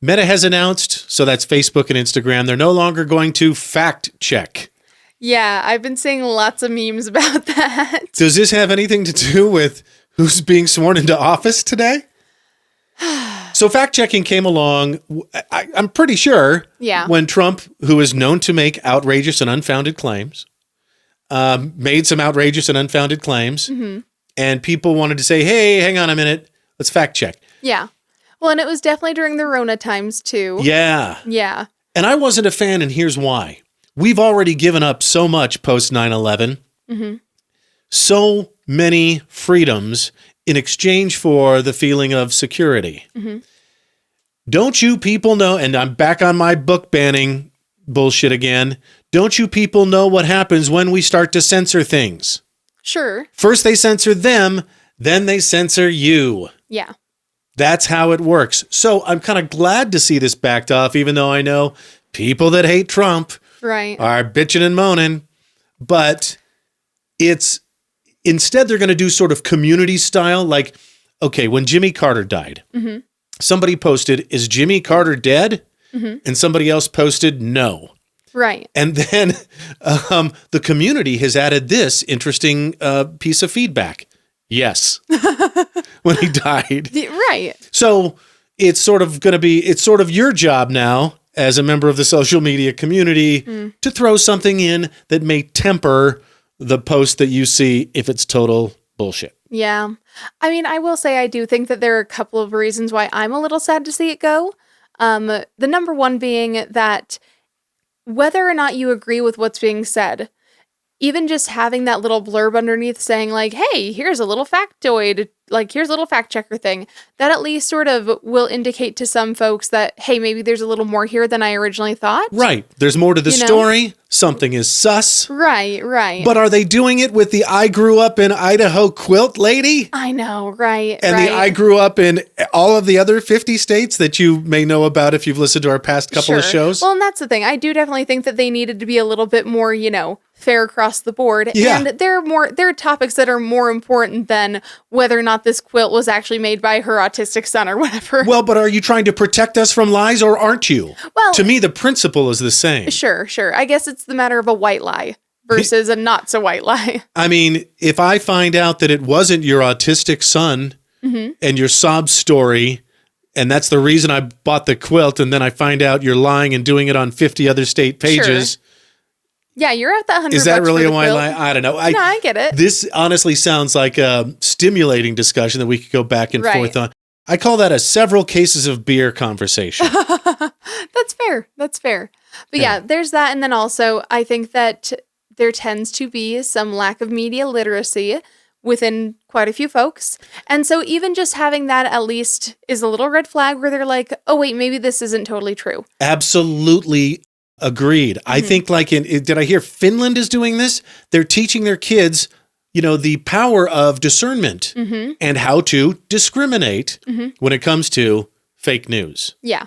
Meta has announced, so that's Facebook and Instagram, they're no longer going to fact check. Yeah, I've been seeing lots of memes about that. Does this have anything to do with who's being sworn into office today? So fact checking came along, I'm pretty sure, when Trump, who is known to make outrageous and unfounded claims, made some outrageous and unfounded claims, and people wanted to say, hey, hang on a minute, let's fact check. Yeah. Well, and it was definitely during the Rona times, too. Yeah. Yeah. And I wasn't a fan, and here's why. We've already given up so much post 9/11, so many freedoms in exchange for the feeling of security. Don't you people know, and I'm back on my book banning bullshit again, don't you people know what happens when we start to censor things? Sure. First they censor them, then they censor you. Yeah. That's how it works. So I'm kind of glad to see this backed off, even though I know people that hate Trump are bitching and moaning. But it's instead they're going to do sort of community style. Like, okay, when Jimmy Carter died, somebody posted, is Jimmy Carter dead? And somebody else posted, no. Right. And then the community has added this interesting piece of feedback. Yes. When he died. Right. So it's sort of going to be, it's sort of your job now as a member of the social media community to throw something in that may temper the post that you see if it's total bullshit. Yeah. I mean, I will say I do think that there are a couple of reasons why I'm a little sad to see it go. The number one being that whether or not you agree with what's being said, even just having that little blurb underneath saying like, hey, here's a little factoid, like here's a little fact checker thing, that at least sort of will indicate to some folks that, hey, maybe there's a little more here than I originally thought. Right. There's more to the story. Something is sus. Right, right. But are they doing it with the I grew up in Idaho quilt lady? I know, right. And the I grew up in all of the other 50 states that you may know about if you've listened to our past couple of shows? Well, and that's the thing. I do definitely think that they needed to be a little bit more, fair across the board. Yeah. And there are topics that are more important than whether or not this quilt was actually made by her autistic son or whatever. Well, but are you trying to protect us from lies or aren't you? Well, to me, the principle is the same. Sure. I guess it's the matter of a white lie versus a not so white lie. I mean, if I find out that it wasn't your autistic son and your sob story, and that's the reason I bought the quilt, and then I find out you're lying and doing it on 50 other state pages. Sure. Yeah, you're at that $100. Is that really a white lie? I don't know. No, I get it. This honestly sounds like a stimulating discussion that we could go back and forth on. I call that a several cases of beer conversation. That's fair. But yeah, there's that. And then also, I think that there tends to be some lack of media literacy within quite a few folks. And so even just having that at least is a little red flag where they're like, oh, wait, maybe this isn't totally true. Absolutely agreed. I think like did I hear Finland is doing this? They're teaching their kids, the power of discernment and how to discriminate when it comes to fake news. Yeah.